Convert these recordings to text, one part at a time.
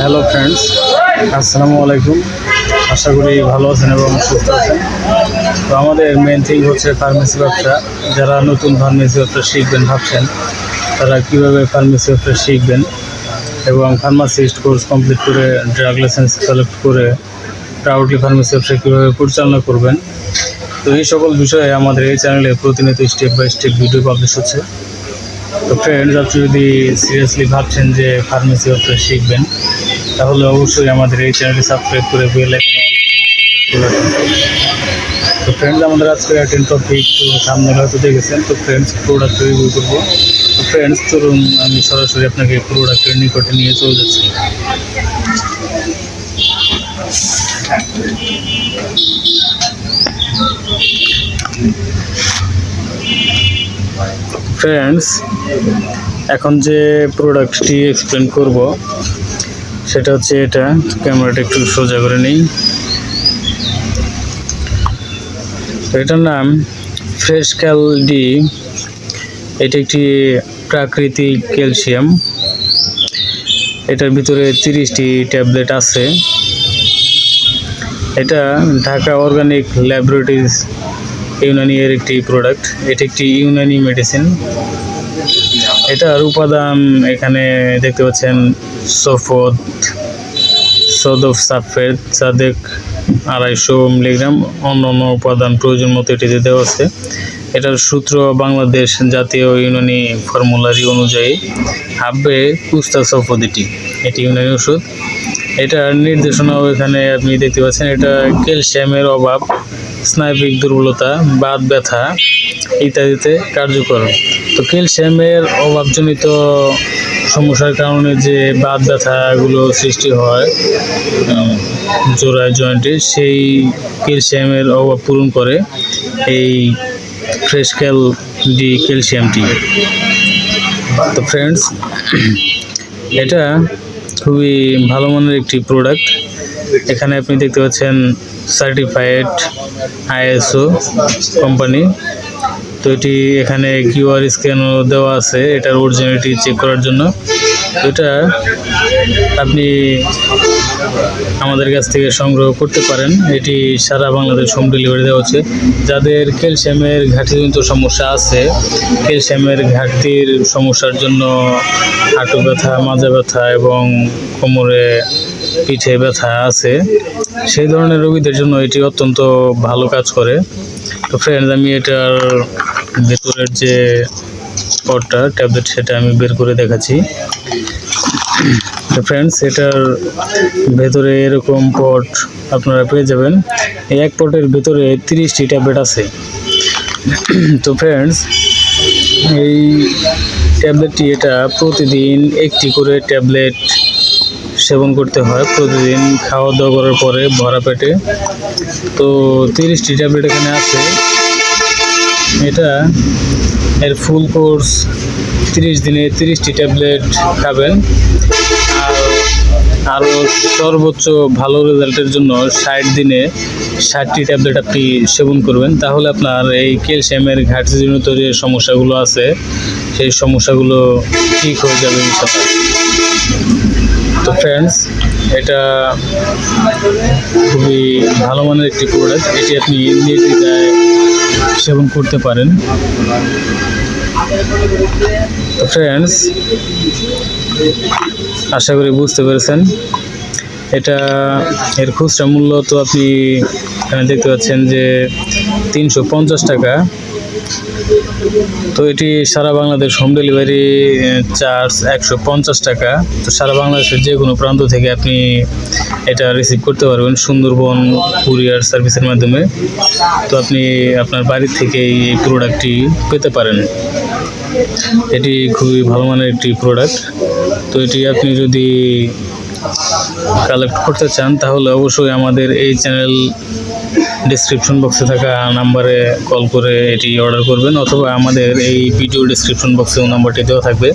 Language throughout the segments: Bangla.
হ্যালো ফ্রেন্ডস, আসসালামু আলাইকুম। আশা করি ভালো আছেন এবং সুস্থ আছেন। তো আমাদের মেন থিং হচ্ছে ফার্মেসি ব্যবসা। যারা নতুন ফার্মেসি ব্যবসা শিখবেন ভাবছেন, তারা কীভাবে ফার্মেসি ব্যবসা শিখবেন এবং ফার্মাসিস্ট কোর্স কমপ্লিট করে ড্রাগ লাইসেন্স কালেক্ট করে প্রাউডলি ফার্মেসি ব্যবসা কীভাবে পরিচালনা করবেন, তো এই সকল বিষয়ে আমাদের এই চ্যানেলে প্রতিনিয়ত step by step video publish হচ্ছে। তো ফ্রেন্ডস, আপনি যদি সিরিয়াসলি ভাবছেন যে ফার্মেসি ব্যবসা শিখবেন, তাহলে অবশ্যই আমাদের এই চ্যানেলটি সাবস্ক্রাইব করে বেল আইকনে অল রাখুন। তো ফ্রেন্ডস, আমাদের আজকে অ্যাটেন্ড টপিক তো সামনে হয়তো দেখেছেন। তো ফ্রেন্ডস, প্রোডাক্ট রিভিউ করবো। তো ফ্রেন্ডস, চলুন আমি সরাসরি আপনাকে প্রোডাক্টের নিকটে নিয়ে চলে যাচ্ছি। ফ্রেন্ডস, এখন যে প্রোডাক্টটি এক্সপ্লেন করব সেটা হচ্ছে এটা। ক্যামেরাটা একটু সোজা করে নিই। এটার নাম ফ্রেশ ক্যাল ডি। এটা একটি প্রাকৃতিক ক্যালসিয়াম। এটার ভিতরে 30টি ট্যাবলেট আছে। এটা ঢাকা অর্গানিক ল্যাবরেটরিজ ইউনানি এর একটি প্রোডাক্ট। এটা একটি ইউনানি মেডিসিন। এটার উপাদান এখানে দেখতে পাচ্ছেন সদফ সালফেট, সাদেক 250 মিলিগ্রাম। অন্যান্য উপাদান প্রয়োজন মতো এটিতে দেওয়া আছে। এটার সূত্র বাংলাদেশ জাতীয় ইউনানি ফর্মুলারি অনুযায়ী হাব্বে কুস্তা সফদিটি, এটি ইউনানি ওষুধ। এটার নির্দেশনাও এখানে আপনি দেখতে পাচ্ছেন। এটা ক্যালসিয়ামের অভাব, স্নায়বিক দুর্বলতা, বাত ব্যথা ইত্যাদিতে কার্যকর। তো ক্যালসিয়ামের অভাবজনিত সমস্যার কারণে যে বাত ব্যথাগুলো সৃষ্টি হয় জোড়ায় জয়েন্টে, সেই ক্যালসিয়ামের অভাব পূরণ করে এই ফ্রেশ ক্যাল ডি ক্যালসিয়ামটি। তো ফ্রেন্ডস, এটা খুবই ভালো মানের একটি প্রোডাক্ট। এখানে আপনি দেখতে পাচ্ছেন সার্টিফাইড ISO কোম্পানি। তো এটি এখানে QR স্ক্যানও দেওয়া আছে এটার অরিজিনালিটি চেক করার জন্য। তো এটা আপনি আমাদের কাছ থেকে সংগ্রহ করতে পারেন। এটি সারা বাংলাদেশ হোম ডেলিভারি দেওয়া হচ্ছে। যাদের ক্যালসিয়ামের ঘাটতিজনিত সমস্যা আছে, ক্যালসিয়ামের ঘাটতির সমস্যার জন্য হাঁটু ব্যথা, মাজা ব্যথা এবং কোমরে পিঠে ব্যথা আছে, সেই ধরনের রোগীদের জন্য এটি অত্যন্ত ভালো কাজ করে। তো ফ্রেন্ডস, আমি এটার ভেতরের যে পটটা ট্যাবলেট সেটা আমি বের করে দেখাচ্ছি। তো ফ্রেন্ডস, এটার ভেতরে এরকম পট আপনারা পেয়ে যাবেন। এই এক পটের ভেতরে 30টি ট্যাবলেট আছে। তো ফ্রেন্ডস, এই ট্যাবলেটটি এটা প্রতিদিন একটি করে ট্যাবলেট সেবন করতে হয়, প্রতিদিন খাওয়া দাওয়া করার পরে ভরা পেটে। তো 30টি ট্যাবলেট এখানে আছে। এটা এর ফুল কোর্স 30 দিনে 30টি ট্যাবলেট খাবেন। আরও সর্বোচ্চ ভালো রেজাল্টের জন্য 60 দিনে 60টি ট্যাবলেট আপনি সেবন করবেন। তাহলে আপনার এই ক্যালসিয়ামের ঘাটতিজনিত যে সমস্যাগুলো আছে, সেই সমস্যাগুলো ঠিক হয়ে যাবে ইনশাআল্লাহ। তো ফ্রেন্ডস, এটা খুবই ভালো মানের একটি প্রোডাক্ট। এটি আপনি নির্দ্বিধায় সেবন করতে পারেন। তো ফ্রেন্ডস, আশা করি বুঝতে পেরেছেন। এটা এর খুচরা মূল্য তো আপনি এখানে দেখতে পাচ্ছেন যে 350 টাকা। তো এটি সারা বাংলাদেশ হোম ডেলিভারি চার্জ 150 টাকা। তো সারা বাংলাদেশের যে কোনো প্রান্ত থেকে আপনি এটা রিসিভ করতে পারবেন সুন্দরবন কুরিয়ার সার্ভিসের মাধ্যমে। তো আপনি আপনার বাড়ি থেকেই এই প্রোডাক্টটি পেতে পারেন। এটি খুবই ভালো মানের একটি প্রোডাক্ট। তো এটি আপনি যদি কালেক্ট করতে চান, তাহলে অবশ্যই আমাদের এই চ্যানেল ডিসক্রিপশন বক্সে থাকা নাম্বারে কল করে এটি অর্ডার করবেন, অথবা আমাদের এই ভিডিও ডিসক্রিপশন বক্সেও নাম্বারটি দেওয়া থাকবে,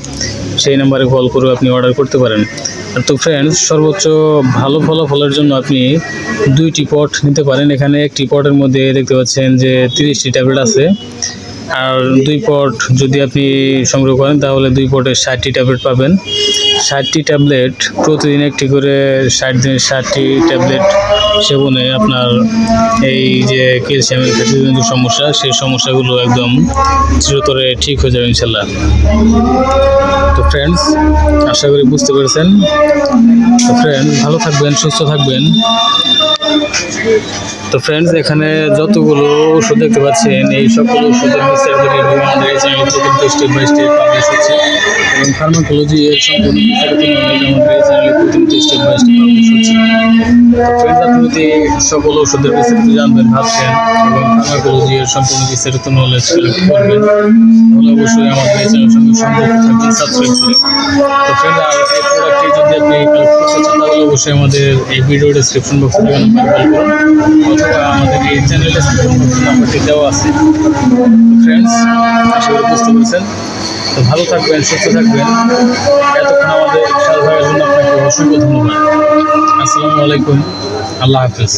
সেই নাম্বারে কল করে আপনি অর্ডার করতে পারেন। তো ফ্রেন্ডস, সর্বোচ্চ ভালো ফলাফলের জন্য আপনি 2টি পট নিতে পারেন। এখানে একটি পটের মধ্যে দেখতে পাচ্ছেন যে 30টি ট্যাবলেট আছে। আর 2 পট যদি আপনি সংগ্রহ করেন তাহলে 2 পটে 60টি ট্যাবলেট পাবেন। 60টি ট্যাবলেট প্রতিদিন একটি করে 60 দিনে 60টি ট্যাবলেট সেবনে আপনার এই যে ক্যালসিয়ামের ঘাটতিজনিত সমস্যা, সেই সমস্যাগুলো একদম চিরতরে ঠিক হয়ে যাবে ইনশাল্লাহ। তো ফ্রেন্ডস, আশা করি বুঝতে পেরেছেন। তো ফ্রেন্ডস, ভালো থাকবেন, সুস্থ থাকবেন। তো ফ্রেন্ডস, এখানে যতগুলো ওষুধ দেখতে পাচ্ছেন, এই সকল ওষুধের বিস্তারিত রিভিউ আমাদের এই চ্যানেলে প্রতিনিয়ত স্টেপ বাই স্টেপ পাবলিশ হচ্ছে এবং ফার্মাকোলজি এর সম্পূর্ণ বিস্তারিত নলেজ আমাদের এই চ্যানেলে প্রতিনিয়ত স্টেপ বাই স্টেপ পাবলিশ হচ্ছে। তো ফ্রেন্ডস, আপনি যদি সকল ওষুধের বিস্তারিত জানবেন ভাবছেন এবং ফার্মাকোলজি এর সম্পূর্ণ বিস্তারিত নলেজ কালেক্ট করবেন, তাহলে অবশ্যই আমাদের এই চ্যানেলের সঙ্গে সংযুক্ত থাকবেন সাবস্ক্রাইব করে। তো ফ্রেন্ডস, আর এই প্রোডাক্টটি যদি আপনি কালেক্ট করতে চান তাহলে অবশ্যই আমাদের এই ভিডিও ডেসক্রিপশন বক্সে দেওয়া নাম্বারে কল করুন অথবা আমাদের এই চ্যানেল ডেসক্রিপশন বক্সে নাম্বারটি দেওয়া আছে। তো ফ্রেন্ডস, আশা করি বুঝতে পেরেছেন। তো ভালো থাকবেন, সুস্থ থাকবেন। এতক্ষণ আমাদের সাথে থাকার জন্য আপনাকে অসংখ্য ধন্যবাদ। আসসালামু আলাইকুম, আল্লাহ হাফেজ।